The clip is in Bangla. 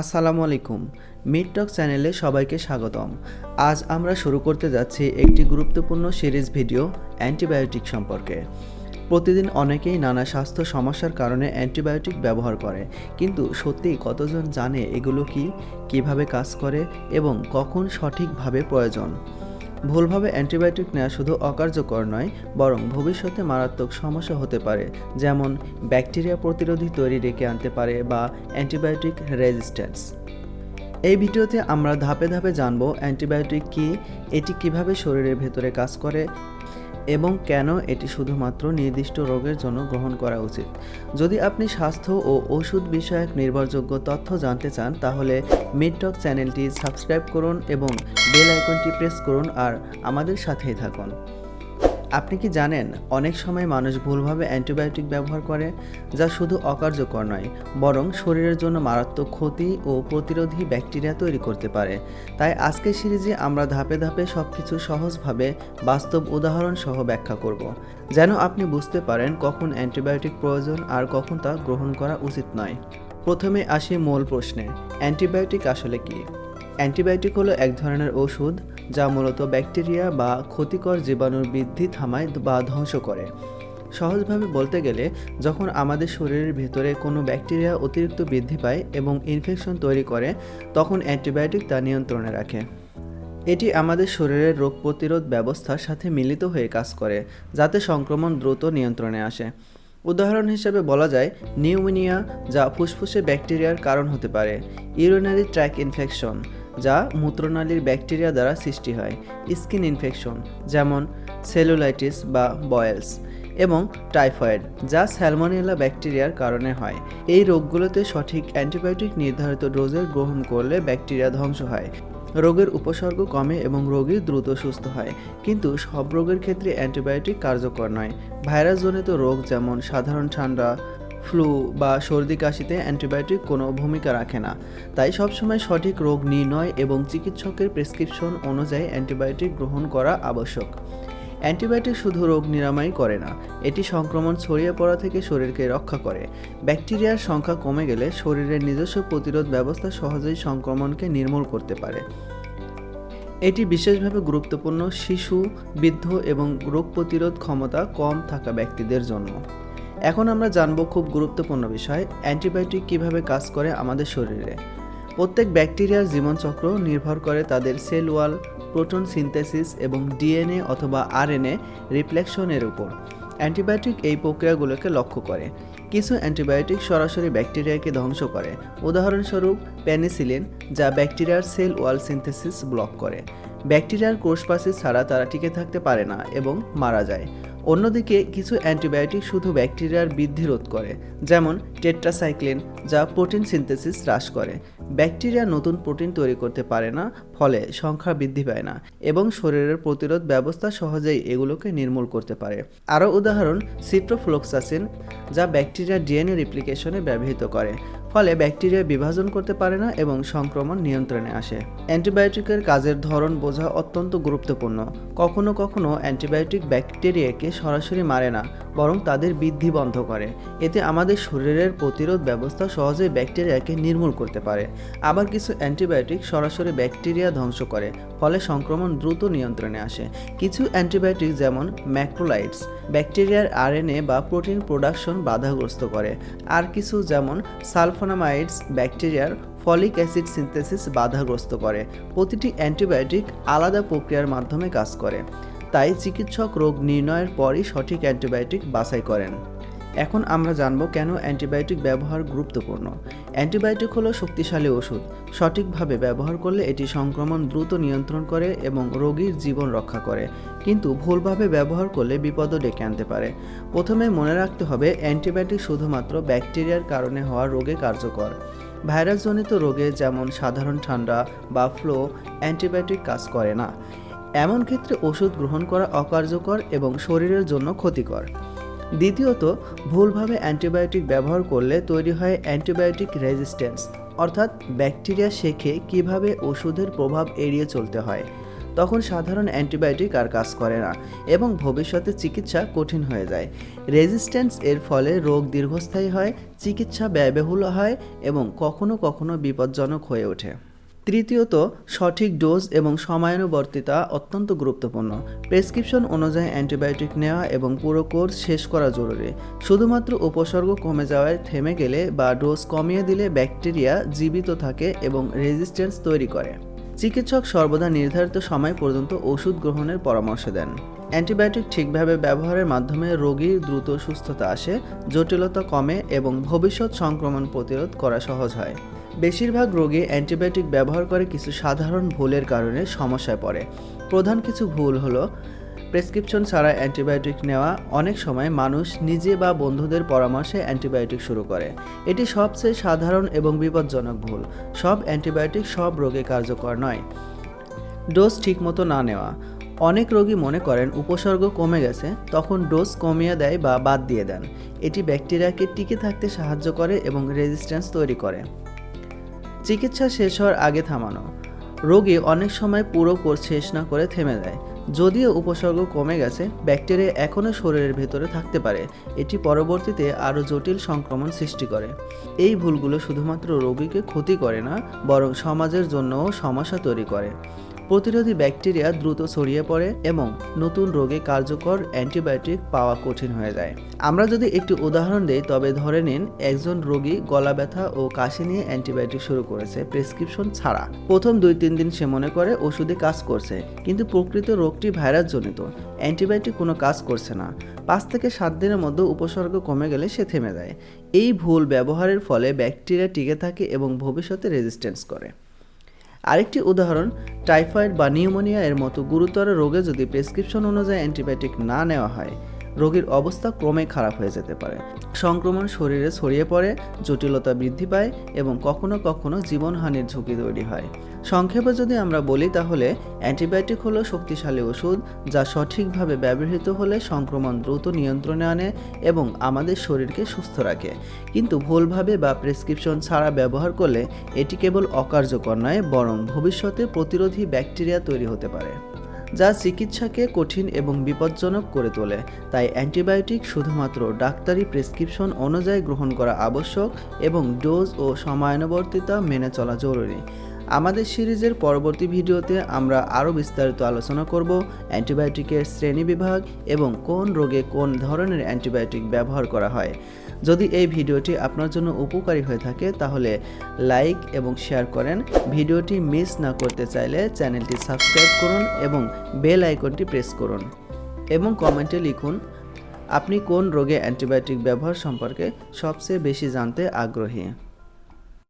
আসসালামু আলাইকুম। মিড টক চ্যানেলে সবাইকে স্বাগতম। আজ আমরা শুরু করতে যাচ্ছি একটি গুরুত্বপূর্ণ সিরিজ ভিডিও অ্যান্টিবায়োটিক সম্পর্কে। প্রতিদিন অনেকেই নানা স্বাস্থ্য সমস্যার কারণে অ্যান্টিবায়োটিক ব্যবহার করে, কিন্তু সত্যিই কতজন জানে এগুলো কিভাবে কাজ করে এবং কখন সঠিকভাবে প্রয়োজন। ভুলভাবে অ্যান্টিবায়োটিক নেওয়া শুধু অকার্যকর নয়, বরং ভবিষ্যতে মারাত্মক সমস্যা হতে পারে, যেমন ব্যাকটেরিয়া প্রতিরোধী তৈরি ডেকে আনতে পারে বা অ্যান্টিবায়োটিক রেজিস্ট্যান্স। এই ভিডিওতে আমরা ধাপে ধাপে জানব অ্যান্টিবায়োটিক কী, এটি কিভাবে শরীরের ভেতরে কাজ করে এবং কেন এটি শুধুমাত্র নির্দিষ্ট রোগের জন্য গ্রহণ করা উচিত। যদি আপনি স্বাস্থ্য ও ওষুধ বিষয়ক নির্ভরযোগ্য তথ্য জানতে চান, তাহলে মিড টক চ্যানেলটি সাবস্ক্রাইব করুন এবং বেল আইকনটি প্রেস করুন আর আমাদের সাথেই থাকুন। আপনি কি জানেন, অনেক সময় মানুষ ভুলভাবে অ্যান্টিবায়োটিক ব্যবহার করে, যা শুধু অকার্যকর নয়, বরং শরীরের জন্য মারাত্মক ক্ষতি ও প্রতিরোধী ব্যাকটেরিয়া তৈরি করতে পারে। তাই আজকের সিরিজে আমরা ধাপে ধাপে সবকিছু সহজভাবে বাস্তব উদাহরণ সহ ব্যাখ্যা করব, যেন আপনি বুঝতে পারেন কখন অ্যান্টিবায়োটিক প্রয়োজন আর কখন তা গ্রহণ করা উচিত নয়। প্রথমে আসি মূল প্রশ্নে, অ্যান্টিবায়োটিক আসলে কী? অ্যান্টিবায়োটিক হলো এক ধরনের ওষুধ যা মূলত ব্যাকটেরিয়া বা ক্ষতিকর জীবাণুর বৃদ্ধি থামায় বা ধ্বংস করে। সহজভাবে বলতে গেলে, যখন আমাদের শরীরের ভেতরে কোনো ব্যাকটেরিয়া অতিরিক্ত বৃদ্ধি পায় এবং ইনফেকশন তৈরি করে, তখন অ্যান্টিবায়োটিক তা নিয়ন্ত্রণে রাখে। এটি আমাদের শরীরের রোগ প্রতিরোধ ব্যবস্থার সাথে মিলিত হয়ে কাজ করে, যাতে সংক্রমণ দ্রুত নিয়ন্ত্রণে আসে। উদাহরণ হিসেবে বলা যায় নিউমোনিয়া, যা ফুসফুসে ব্যাকটেরিয়ার কারণ হতে পারে; ইউরিনারি ট্র্যাক ইনফেকশন, যা মূত্রনালীর ব্যাকটেরিয়া দ্বারা সৃষ্টি হয়; স্কিন ইনফেকশন, যেমন সেলুলাইটিস বা বয়েলস; এবং টাইফয়েড, যা স্যালমোনেলা ব্যাকটেরিয়ার কারণে হয়। এই রোগগুলোতে সঠিক অ্যান্টিবায়োটিক নির্ধারিত ডোজে গ্রহণ করলে ব্যাকটেরিয়া ধ্বংস হয়, রোগের উপসর্গ কমে এবং রোগী দ্রুত সুস্থ হয়। কিন্তু সব রোগের ক্ষেত্রে অ্যান্টিবায়োটিক কার্যকর নয়। ভাইরাসজনিত রোগ যেমন সাধারণ ঠান্ডা, ফ্লু বা সর্দি কাশিতে অ্যান্টিবায়োটিক কোনো ভূমিকা রাখে না। তাই সবসময় সঠিক রোগ নির্ণয় এবং চিকিৎসকের প্রেসক্রিপশন অনুযায়ী অ্যান্টিবায়োটিক গ্রহণ করা আবশ্যক। অ্যান্টিবায়োটিক শুধু রোগ নিরাময় করে না, এটি সংক্রমণ ছড়িয়ে পড়া থেকে শরীরকে রক্ষা করে। ব্যাকটেরিয়ার সংখ্যা কমে গেলে শরীরের নিজস্ব প্রতিরোধ ব্যবস্থা সহজেই সংক্রমণকে নির্মূল করতে পারে। এটি বিশেষভাবে গুরুত্বপূর্ণ শিশু, বৃদ্ধ এবং রোগ প্রতিরোধ ক্ষমতা কম থাকা ব্যক্তিদের জন্য। এখন আমরা জানব খুব গুরুত্বপূর্ণ বিষয়, অ্যান্টিবায়োটিক কিভাবে কাজ করে আমাদের শরীরে। প্রত্যেক ব্যাকটেরিয়ার জীবনচক্র নির্ভর করে তাদের সেল ওয়াল, প্রোটন সিনথেসিস এবং ডিএনএ অথবা আরএনএ রিপ্লেকশনের উপর। অ্যান্টিবায়োটিক এই প্রক্রিয়াগুলোকে লক্ষ্য করে। কিছু অ্যান্টিবায়োটিক সরাসরি ব্যাকটেরিয়াকে ধ্বংস করে, উদাহরণস্বরূপ পেনিসিলিন, যা ব্যাকটেরিয়ার সেল ওয়াল সিনথেসিস ব্লক করে। ব্যাকটেরিয়ার কোষপ্রাচীর ছাড়া তারা টিকে থাকতে পারে না এবং মারা যায়। অন্যদিকে কিছু অ্যান্টিবায়োটিক শুধু ব্যাকটেরিয়ার বৃদ্ধি রোধ করে, যেমন টেট্রাসাইক্লিন, যা প্রোটিন সিনথেসিস হ্রাস করে। ব্যাকটেরিয়া নতুন প্রোটিন তৈরি করতে পারে না, ফলে সংখ্যা বৃদ্ধি পায় না এবং শরীরের প্রতিরোধ ব্যবস্থা সহজেই এগুলোকে নির্মূল করতে পারে। আরও উদাহরণ সিপ্রোফ্লক্সাসিন, যা ব্যাকটেরিয়ার ডিএনএ রিপ্লিকেশনে ব্যবহৃত করে, ফলে ব্যাকটেরিয়া বিভাজন করতে পারে না এবং সংক্রমণ নিয়ন্ত্রণে আসে। অ্যান্টিবায়োটিকের কাজের ধরন বোঝা অত্যন্ত গুরুত্বপূর্ণ। কখনো কখনো অ্যান্টিবায়োটিক ব্যাকটেরিয়াকে সরাসরি মারে না, বরং তাদের বৃদ্ধি বন্ধ করে। এতে আমাদের শরীরের প্রতিরোধ ব্যবস্থা সহজেই ব্যাকটেরিয়াকে নির্মূল করতে পারে। আবার কিছু অ্যান্টিবায়োটিক সরাসরি ব্যাকটেরিয়া ধ্বংস করে, ফলে সংক্রমণ দ্রুত নিয়ন্ত্রণে আসে। কিছু অ্যান্টিবায়োটিক যেমন ম্যাক্রোলাইডস ব্যাকটেরিয়ার আরএনএ বা প্রোটিন প্রোডাকশন বাধাগ্রস্ত করে। আর কিছু যেমন সালফোনামাইডস ব্যাকটেরিয়ার ফলিক অ্যাসিড সিনথেসিস বাধাগ্রস্ত করে। প্রতিটি অ্যান্টিবায়োটিক আলাদা প্রক্রিয়ার মাধ্যমে কাজ করে, তাই চিকিৎসক রোগ নির্ণয়ের পরই সঠিক অ্যান্টিবায়োটিক বাছাই করেন। এখন আমরা জানব কেন অ্যান্টিবায়োটিক ব্যবহার গুরুত্বপূর্ণ। অ্যান্টিবায়োটিক হলো শক্তিশালী ওষুধ। সঠিকভাবে ব্যবহার করলে এটি সংক্রমণ দ্রুত নিয়ন্ত্রণ করে এবং রোগীর জীবন রক্ষা করে, কিন্তু ভুলভাবে ব্যবহার করলে বিপদও ডেকে আনতে পারে। প্রথমে মনে রাখতে হবে, অ্যান্টিবায়োটিক শুধুমাত্র ব্যাকটেরিয়ার কারণে হওয়া রোগে কার্যকর। ভাইরাসজনিত রোগে যেমন সাধারণ ঠান্ডা বা ফ্লু অ্যান্টিবায়োটিক কাজ করে না। এমন ক্ষেত্রে ওষুধ গ্রহণ করা অকার্যকর এবং শরীরের জন্য ক্ষতিকর। দ্বিতীয়ত, ভুলভাবে অ্যান্টিবায়োটিক ব্যবহার করলে তৈরি হয় অ্যান্টিবায়োটিক রেজিস্ট্যান্স, অর্থাৎ ব্যাকটেরিয়া শেখে কিভাবে ওষুধের প্রভাব এড়িয়ে চলতে হয়। তখন সাধারণ অ্যান্টিবায়োটিক আর কাজ করে না এবং ভবিষ্যতে চিকিৎসা কঠিন হয়ে যায়। রেজিস্ট্যান্স এর ফলে রোগ দীর্ঘস্থায়ী হয়, চিকিৎসা ব্যয়বহুল হয় এবং কখনো কখনো বিপজ্জনক হয়ে ওঠে। তৃতীয়ত, সঠিক ডোজ এবং সময়ানুবর্তিতা অত্যন্ত গুরুত্বপূর্ণ। প্রেসক্রিপশন অনুযায়ী অ্যান্টিবায়োটিক নেওয়া এবং পুরো কোর্স শেষ করা জরুরি। শুধুমাত্র উপসর্গ কমে যাওয়ায় থেমে গেলে বা ডোজ কমিয়ে দিলে ব্যাকটেরিয়া জীবিত থাকে এবং রেজিস্ট্যান্স তৈরি করে। চিকিৎসক সর্বদা নির্ধারিত সময় পর্যন্ত ওষুধ গ্রহণের পরামর্শ দেন। অ্যান্টিবায়োটিক ঠিকভাবে ব্যবহারের মাধ্যমে রোগীর দ্রুত সুস্থতা আসে, জটিলতা কমে এবং ভবিষ্যৎ সংক্রমণ প্রতিরোধ করা সহজ হয়। বেশিরভাগ রোগী অ্যান্টিবায়োটিক ব্যবহার করে কিছু সাধারণ ভুলের কারণে সমস্যায় পড়ে। প্রধান কিছু ভুল হলো প্রেসক্রিপশন ছাড়া অ্যান্টিবায়োটিক নেওয়া। অনেক সময় মানুষ নিজে বা বন্ধুদের পরামর্শে অ্যান্টিবায়োটিক শুরু করে। এটি সবচেয়ে সাধারণ এবং বিপজ্জনক ভুল। সব অ্যান্টিবায়োটিক সব রোগে কার্যকর নয়। ডোজ ঠিকমতো না নেওয়া। অনেক রোগী মনে করেন উপসর্গ কমে গেছে, তখন ডোজ কমিয়ে দেয় বা বাদ দিয়ে দেন। এটি ব্যাকটেরিয়াকে টিকে থাকতে সাহায্য করে এবং রেজিস্ট্যান্স তৈরি করে। চিকিৎসা শেষ হওয়ার আগে থামানো। রোগী অনেক সময় পুরো কোর্স শেষ না করে থেমে যায়। যদিও উপসর্গ কমে গেছে, ব্যাকটেরিয়া এখনও শরীরের ভেতরে থাকতে পারে। এটি পরবর্তীতে আরও জটিল সংক্রমণ সৃষ্টি করে। এই ভুলগুলো শুধুমাত্র রোগীকে ক্ষতি করে না, বরং সমাজের জন্যও সমস্যা তৈরি করে। প্রতিরোধী ব্যাকটেরিয়া দ্রুত ছড়িয়ে পড়ে এবং নতুন রোগে কার্যকর অ্যান্টিবায়োটিক পাওয়া কঠিন হয়ে যায়। আমরা যদি একটি উদাহরণ দিই, তবে ধরে নিন একজন রোগী গলা ব্যথা ও কাশি নিয়ে অ্যান্টিবায়োটিক শুরু করেছে প্রেসক্রিপশন ছাড়া। প্রথম 2-3 দিন সে মনে করে ওষুধে কাজ করছে, কিন্তু প্রকৃত রোগটি ভাইরাসজনিত। অ্যান্টিবায়োটিক কোনো কাজ করছে না। 5 থেকে 7 দিনের মধ্যে উপসর্গ কমে গেলে সে থেমে যায়। এই ভুল ব্যবহারের ফলে ব্যাকটেরিয়া টিকে থাকে এবং ভবিষ্যতে রেজিস্ট্যান্স করে। আরেকটি উদাহরণ, টাইফয়েড বা নিউমোনিয়া এর মতো গুরুতর রোগে যদি প্রেসক্রিপশন অনুযায়ী অ্যান্টিবায়োটিক না নেওয়া হয়, রোগীর অবস্থা ক্রমে খারাপ হয়ে যেতে পারে। সংক্রমণ শরীরে ছড়িয়ে পড়ে, জটিলতা বৃদ্ধি পায় এবং কখনো কখনো জীবনহানির ঝুঁকি তৈরি হয়। সংক্ষেপে যদি আমরা বলি, তাহলে অ্যান্টিবায়োটিক হলো শক্তিশালী ওষুধ যা সঠিকভাবে ব্যবহৃত হলে সংক্রমণ দ্রুত নিয়ন্ত্রণে আনে এবং আমাদের শরীরকে সুস্থ রাখে। কিন্তু ভুলভাবে বা প্রেসক্রিপশন ছাড়া ব্যবহার করলে এটি কেবল অকার্যকর নয়, বরং ভবিষ্যতে প্রতিরোধী ব্যাকটেরিয়া তৈরি হতে পারে, যা চিকিৎসাকে কঠিন এবং বিপজ্জনক করে তোলে। তাই অ্যান্টিবায়োটিক শুধুমাত্র ডাক্তারি প্রেসক্রিপশন অনুযায়ী গ্রহণ করা আবশ্যক এবং ডোজ ও সময়ানুবর্তিতা মেনে চলা জরুরি। আমাদের সিরিজের পরবর্তী ভিডিওতে আমরা আরও বিস্তারিত আলোচনা করব অ্যান্টিবায়োটিকের শ্রেণীবিভাগ এবং কোন রোগে কোন ধরনের অ্যান্টিবায়োটিক ব্যবহার করা হয়। যদি এই ভিডিওটি আপনার জন্য উপকারী হয়ে থাকে, তাহলে লাইক এবং শেয়ার করেন। ভিডিওটি মিস না করতে চাইলে চ্যানেলটি সাবস্ক্রাইব করুন এবং বেল আইকনটি প্রেস করুন এবং কমেন্টে লিখুন আপনি কোন রোগে অ্যান্টিবায়োটিক ব্যবহার সম্পর্কে সবচেয়ে বেশি জানতে আগ্রহী।